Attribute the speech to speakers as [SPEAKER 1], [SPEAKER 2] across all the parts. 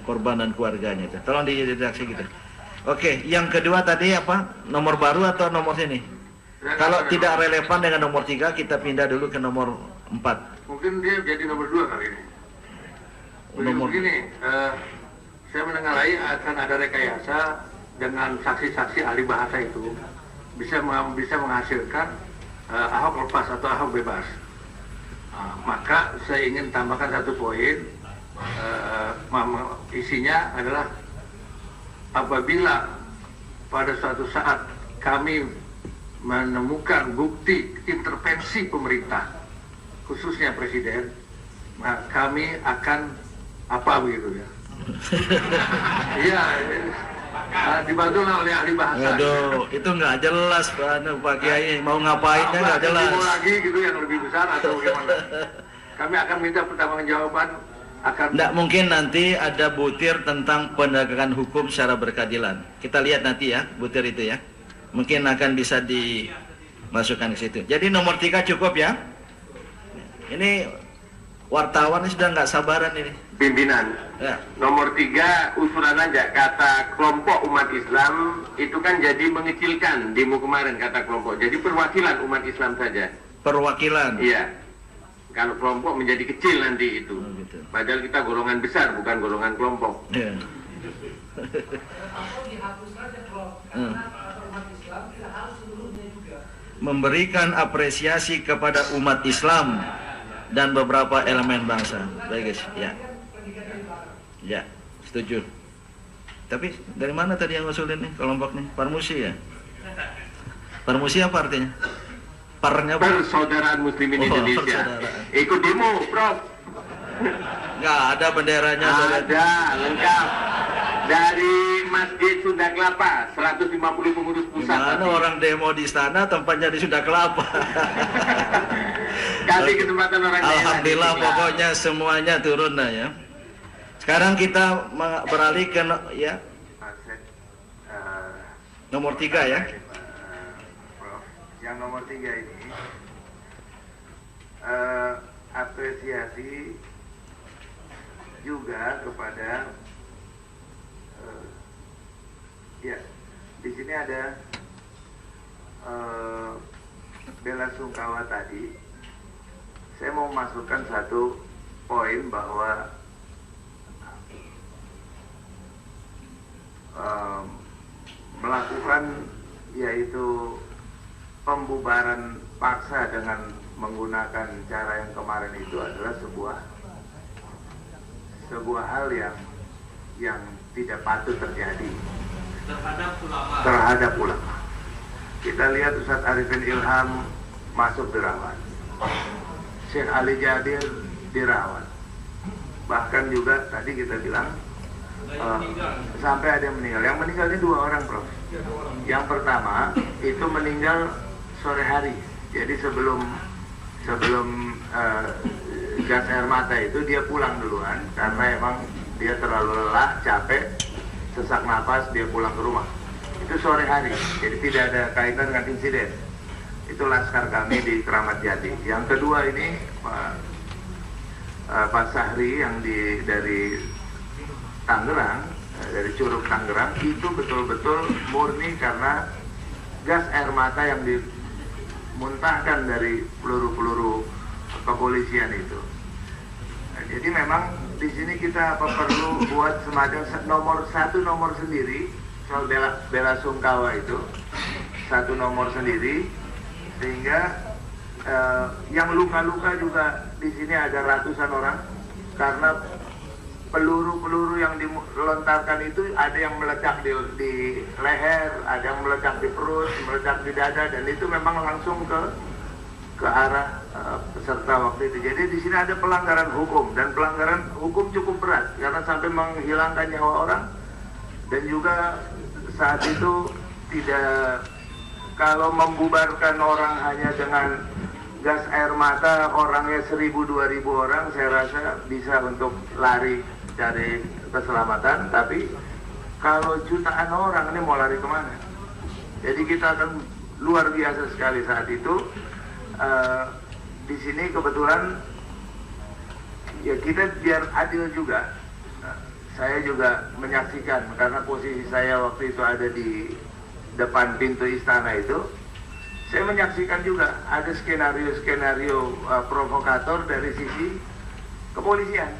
[SPEAKER 1] korban dan keluarganya itu. Tolong diredaksi gitu. Oke, yang kedua tadi apa? Nomor baru atau nomor sini? Kalau tidak relevan dengan nomor 3, kita pindah dulu ke nomor 4.
[SPEAKER 2] Mungkin dia jadi nomor 2 kali ini. Begini, saya mendengarai akan ada rekayasa dengan saksi-saksi ahli bahasa itu bisa menghasilkan Ahok lepas atau Ahok bebas. Maka saya ingin tambahkan satu poin, isinya adalah apabila pada suatu saat kami menemukan bukti intervensi pemerintah, khususnya presiden, maka kami akan apa begitu ya? Iya, dibantulah oleh ahli bahasa.
[SPEAKER 1] Aduh, itu nggak jelas Pak Kiai, mau ngapainnya nggak jelas.
[SPEAKER 2] Mau lagi gitu yang lebih besar atau bagaimana? Kami akan minta pertanggungjawaban.
[SPEAKER 1] Nggak mungkin nanti ada butir tentang penegakan hukum secara berkeadilan. Kita lihat nanti ya, butir itu ya. Mungkin akan bisa dimasukkan ke situ. Jadi nomor 3 cukup ya. Ini wartawan sudah nggak sabaran ini.
[SPEAKER 3] Pimpinan,
[SPEAKER 1] Ya.
[SPEAKER 3] nomor 3 usulan aja, kata kelompok umat Islam itu kan jadi mengecilkan demo kemarin kata kelompok, jadi perwakilan umat Islam saja.
[SPEAKER 1] Perwakilan.
[SPEAKER 3] Iya, kalau kelompok menjadi kecil nanti itu,
[SPEAKER 1] Gitu.
[SPEAKER 3] padahal kita golongan besar bukan golongan kelompok.
[SPEAKER 1] Ya. Memberikan apresiasi kepada umat Islam dan beberapa elemen bangsa. Baik guys, ya. Ya, setuju. Tapi dari mana tadi yang ngusulin nih kelompok nih? Parmusi ya? Parmusi apa artinya? Parnya apa?
[SPEAKER 3] Persaudaraan Muslimin Indonesia.
[SPEAKER 1] Persaudaraan.
[SPEAKER 3] Ikut demo, Prof.
[SPEAKER 1] Nggak ada benderanya.
[SPEAKER 3] Ada, lengkap. Dari Masjid Sunda Kelapa, 150 pengurus pusat.
[SPEAKER 1] Gimana orang demo di sana, tempatnya di Sunda Kelapa.
[SPEAKER 3] Kasih kesempatan orang daerah.
[SPEAKER 1] Alhamdulillah, pokoknya semuanya turun lah ya. Sekarang kita beralih ke ya nomor 3 ya.
[SPEAKER 2] Prof, yang nomor 3 ini apresiasi juga kepada ya, di sini ada bela sungkawa tadi. Saya mau masukkan satu poin bahwa melakukan yaitu pembubaran paksa dengan menggunakan cara yang kemarin itu adalah sebuah hal yang tidak patut terjadi terhadap ulama. Kita lihat Ustadz Arifin Ilham masuk dirawat, Syekh Ali Jadir dirawat, bahkan juga tadi kita bilang sampai ada yang meninggal. Yang meninggal ini 2 orang, Prof. Yang pertama itu meninggal sore hari, jadi sebelum gas air mata itu dia pulang duluan karena emang dia terlalu lelah, capek, sesak napas, dia pulang ke rumah. Itu sore hari, jadi tidak ada kaitan dengan insiden. Itu laskar kami di Keramat Jati. Yang kedua ini Pak Sahri yang dari Tangerang, dari Curug Tangerang, itu betul-betul murni karena gas air mata yang dimuntahkan dari peluru-peluru kepolisian itu. Nah, jadi memang di sini kita perlu buat semacam nomor sendiri soal bela sungkawa itu, satu nomor sendiri, sehingga yang luka-luka juga di sini ada ratusan orang karena peluru-peluru yang dilontarkan itu ada yang meledak di leher, ada yang meledak di perut, meledak di dada, dan itu memang langsung ke arah peserta waktu itu. Jadi di sini ada pelanggaran hukum, dan pelanggaran hukum cukup berat karena sampai menghilangkan nyawa orang, dan juga saat itu tidak, kalau membubarkan orang hanya dengan gas air mata, orangnya 1.000-2.000 orang, saya rasa bisa untuk lari cari keselamatan. Tapi kalau jutaan orang ini mau lari kemana? Jadi kita akan luar biasa sekali saat itu. Di sini kebetulan ya kita biar adil juga. saya juga menyaksikan, karena posisi saya waktu itu ada di depan pintu istana itu, saya menyaksikan juga ada skenario-skenario provokator dari sisi kepolisian.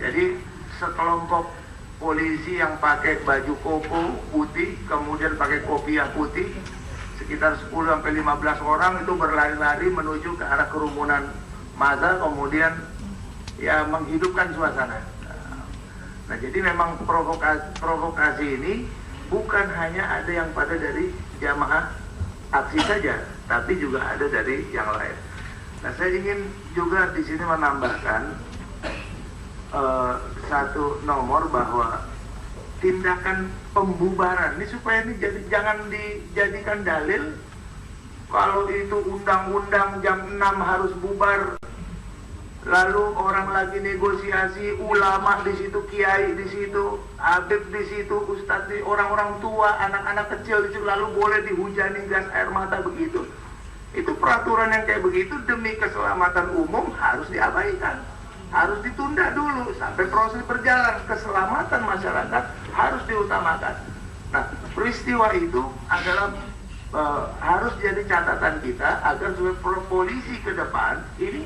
[SPEAKER 2] Jadi sekelompok polisi yang pakai baju koko putih, kemudian pakai kopiah putih, sekitar 10-15 orang itu berlari-lari menuju ke arah kerumunan massa, kemudian ya menghidupkan suasana. Nah, jadi memang provokasi ini bukan hanya ada yang pada dari jamaah aksi saja, tapi juga ada dari yang lain. Nah, saya ingin juga di sini menambahkan satu nomor, bahwa tindakan pembubaran ini supaya ini jangan dijadikan dalil kalau itu undang-undang jam 6 harus bubar, lalu orang lagi negosiasi, ulama di situ, kiai di situ, habib di situ, ustadz di, orang-orang tua, anak-anak kecil di situ, lalu boleh dihujani gas air mata begitu. Itu peraturan yang kayak begitu demi keselamatan umum harus diabaikan, harus ditunda dulu sampai proses berjalan. Keselamatan masyarakat harus diutamakan. Nah, peristiwa itu adalah harus jadi catatan kita agar supaya polisi ke depan ini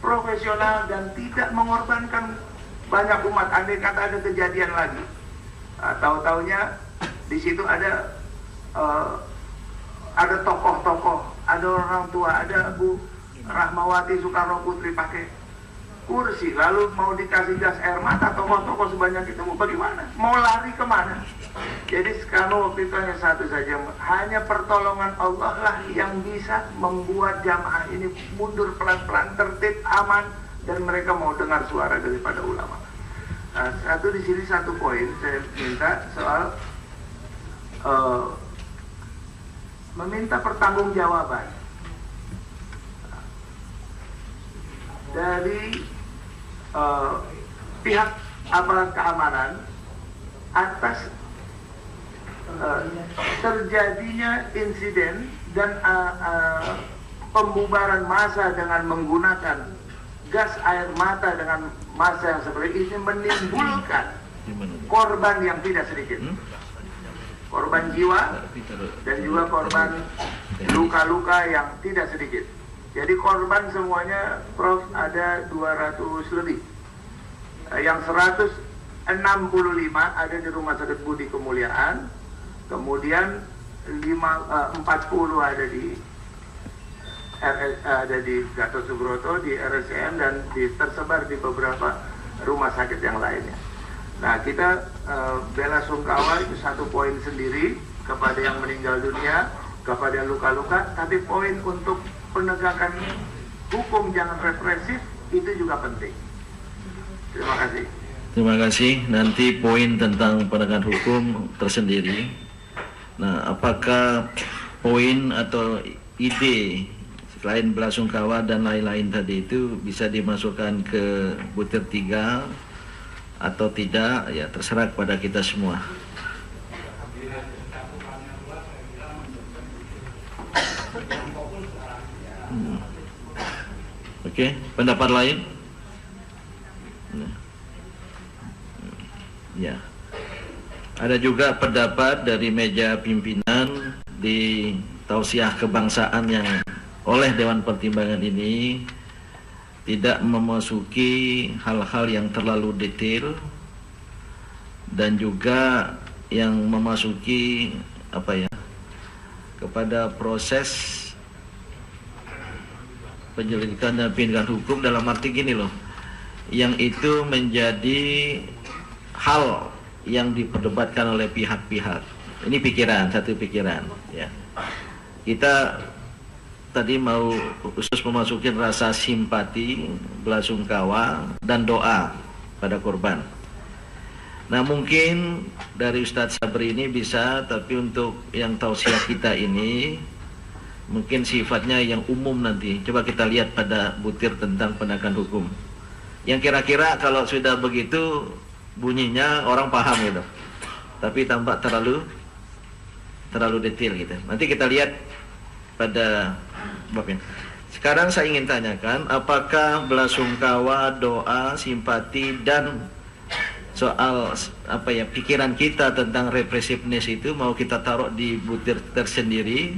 [SPEAKER 2] profesional dan tidak mengorbankan banyak umat. Andai kata ada kejadian lagi, tahu-taunya di situ ada tokoh-tokoh, ada orang tua, ada Bu Rahmawati Soekarno Putri pakai kursi, lalu mau dikasih gas air mata, tokoh-tokoh sebanyak itu mau bagaimana? Mau lari kemana? Jadi sekarang waktu itu hanya satu saja, hanya pertolongan Allah lah yang bisa membuat jamaah ini mundur pelan-pelan, tertib, aman, dan mereka mau dengar suara daripada ulama. Nah, di sini satu poin saya minta soal meminta pertanggungjawaban dari pihak aparat keamanan atas terjadinya insiden dan pembubaran massa dengan menggunakan gas air mata dengan massa yang seperti ini, menimbulkan korban yang tidak sedikit, korban jiwa dan juga korban luka-luka yang tidak sedikit. Jadi korban semuanya, Prof, ada 200 lebih. Yang 165 ada di Rumah Sakit Budi Kemuliaan, kemudian 40 ada di Gatot Subroto, di RSCM, dan tersebar di beberapa rumah sakit yang lainnya. Nah, kita bela sungkawa itu satu poin sendiri kepada yang meninggal dunia, kepada yang luka-luka, tapi poin untuk penegakan hukum jangan represif itu juga penting. Terima kasih.
[SPEAKER 1] Terima kasih. Nanti poin tentang penegakan hukum tersendiri. Nah, apakah poin atau ide selain belasungkawa dan lain-lain tadi itu bisa dimasukkan ke butir 3 atau tidak, ya terserah kepada kita semua. Oke, pendapat lain? Ya. Ada juga pendapat dari meja pimpinan di tausiah kebangsaan yang oleh Dewan Pertimbangan ini tidak memasuki hal-hal yang terlalu detail dan juga yang memasuki kepada proses penyelidikan dan penindakan hukum, dalam arti gini loh, yang itu menjadi hal yang diperdebatkan oleh pihak-pihak. Ini satu pikiran ya. Kita tadi mau khusus memasukin rasa simpati, belasungkawa, dan doa pada korban. Nah, mungkin dari Ustadz Sabri ini bisa, tapi untuk yang tausiah kita ini mungkin sifatnya yang umum nanti. Coba kita lihat pada butir tentang penegakan hukum. Yang kira-kira kalau sudah begitu bunyinya orang paham gitu. Tapi tampak terlalu detail gitu. Nanti kita lihat pada babnya. Sekarang saya ingin tanyakan, apakah belasungkawa, doa, simpati, dan soal apa ya, pikiran kita tentang repressiveness itu mau kita taruh di butir tersendiri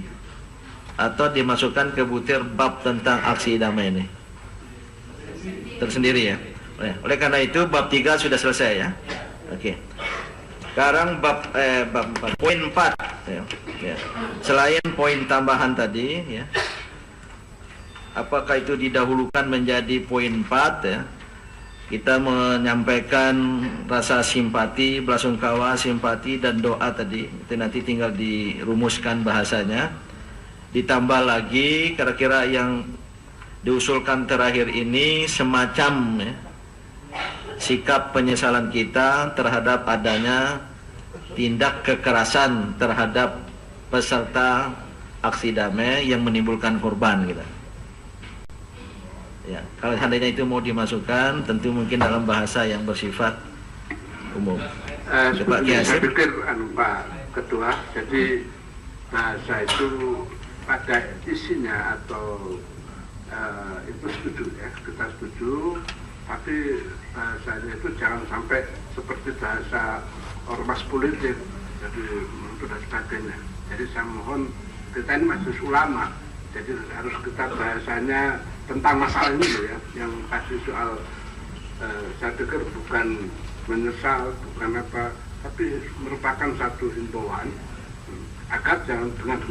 [SPEAKER 1] atau dimasukkan ke butir bab tentang aksi damai ini tersendiri ya. Oleh karena itu bab 3 sudah selesai ya. Oke. Sekarang bab poin 4 ya. Ya. Selain poin tambahan tadi ya. Apakah itu didahulukan menjadi poin 4 ya? Kita menyampaikan rasa simpati, belasungkawa, simpati dan doa tadi. Itu nanti tinggal dirumuskan bahasanya. Ditambah lagi kira-kira yang diusulkan terakhir ini semacam ya, sikap penyesalan kita terhadap adanya tindak kekerasan terhadap peserta aksi damai yang menimbulkan korban gitu. Ya, kalau seandainya itu mau dimasukkan, tentu mungkin dalam bahasa yang bersifat umum. Pak Kiai,
[SPEAKER 4] saya pikir Pak Ketua, jadi bahasa itu pada isinya atau itu setuju ya, kita setuju, tapi bahasanya itu jangan sampai seperti bahasa ormas politik, jadi itu dan sebagainya. Jadi saya mohon, kita ini majelis ulama, jadi harus kita bahasanya tentang masalah ini loh ya, yang tadi soal saya pikir bukan menyesal, bukan apa, tapi merupakan satu himbauan agar jangan dengan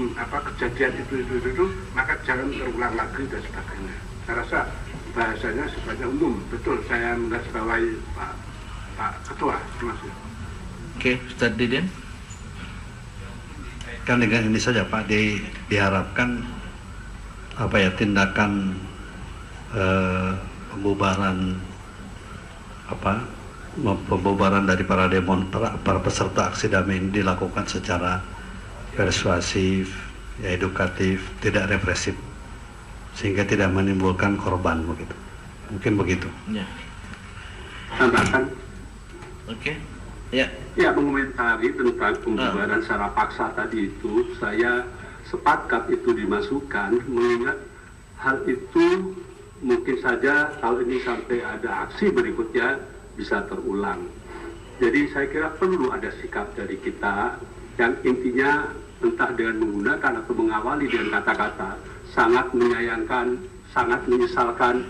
[SPEAKER 4] kejadian itu maka jangan terulang lagi dan sebagainya. Saya rasa bahasanya sebenarnya umum, betul saya menggarisbawahi Pak Ketua. Terima kasih.
[SPEAKER 1] Oke, Ustaz Didin.
[SPEAKER 5] Kan dengan ini saja Pak, diharapkan apa ya, tindakan pembubaran dari para peserta aksi damai ini dilakukan secara persuasif, ya, edukatif, tidak represif, sehingga tidak menimbulkan korban begitu. Mungkin begitu.
[SPEAKER 1] Ya.
[SPEAKER 4] Tambahkan.
[SPEAKER 1] Oke. Ya.
[SPEAKER 4] Ya, mengomentari tentang pembubaran secara paksa tadi itu, saya sepakat itu dimasukkan, mengingat hal itu mungkin saja kalau ini sampai ada aksi berikutnya bisa terulang. Jadi saya kira perlu ada sikap dari kita yang intinya entah dengan menggunakan atau mengawali dengan kata-kata sangat menyayangkan, sangat menyesalkan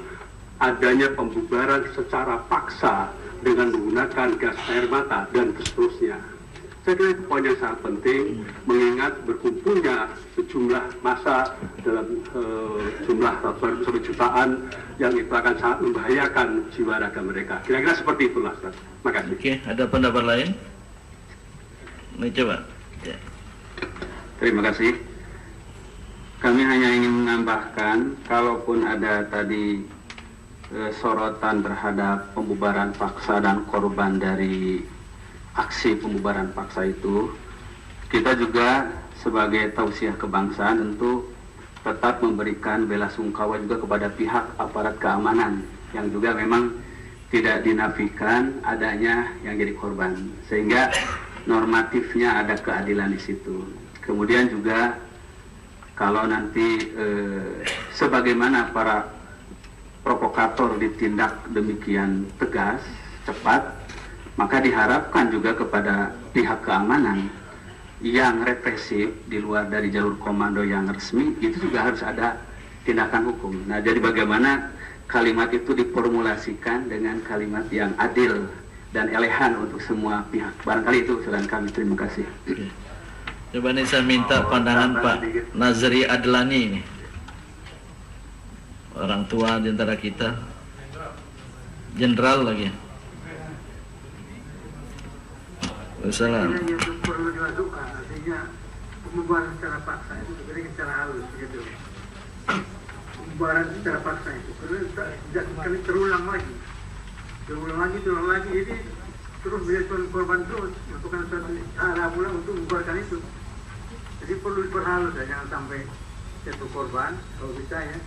[SPEAKER 4] adanya pembubaran secara paksa dengan menggunakan gas air mata dan seterusnya. Saya kira itu poin yang sangat penting, mengingat berkumpulnya sejumlah massa dalam jumlah ratusan sampai jutaan yang itu akan sangat membahayakan jiwa raga mereka. Kira-kira seperti itulah, Ustaz. Terima kasih.
[SPEAKER 1] Oke, ada pendapat lain? Nah, coba. Ya.
[SPEAKER 6] Terima kasih. Kami hanya ingin menambahkan, kalaupun ada tadi sorotan terhadap pembubaran paksa dan korban dari aksi pembubaran paksa itu, kita juga sebagai tausiah kebangsaan tentu tetap memberikan bela sungkawa juga kepada pihak aparat keamanan yang juga memang tidak dinafikan adanya yang jadi korban, sehingga normatifnya ada keadilan di situ. Kemudian juga kalau nanti sebagaimana para provokator ditindak demikian tegas, cepat, maka diharapkan juga kepada pihak keamanan yang represif di luar dari jalur komando yang resmi, itu juga harus ada tindakan hukum. Nah, jadi bagaimana kalimat itu diformulasikan dengan kalimat yang adil dan elegan untuk semua pihak. Barangkali itu usulan kami. Terima kasih.
[SPEAKER 1] Coba nih saya minta pandangan Pak Nazri Adlani ini, orang tua di antara kita, jenderal lagi. Salam.
[SPEAKER 7] Yang perlu dimasukkan, artinya pembubaran secara paksa itu sebenarnya secara halus begitu. Pembubaran secara paksa itu karena kali terulang lagi, jadi terus menjadi korban terus, merupakan suatu cara pula untuk membubarkan itu. Jadi perlu diperhalus ya, jangan sampai jatuh korban kalau bisa ya.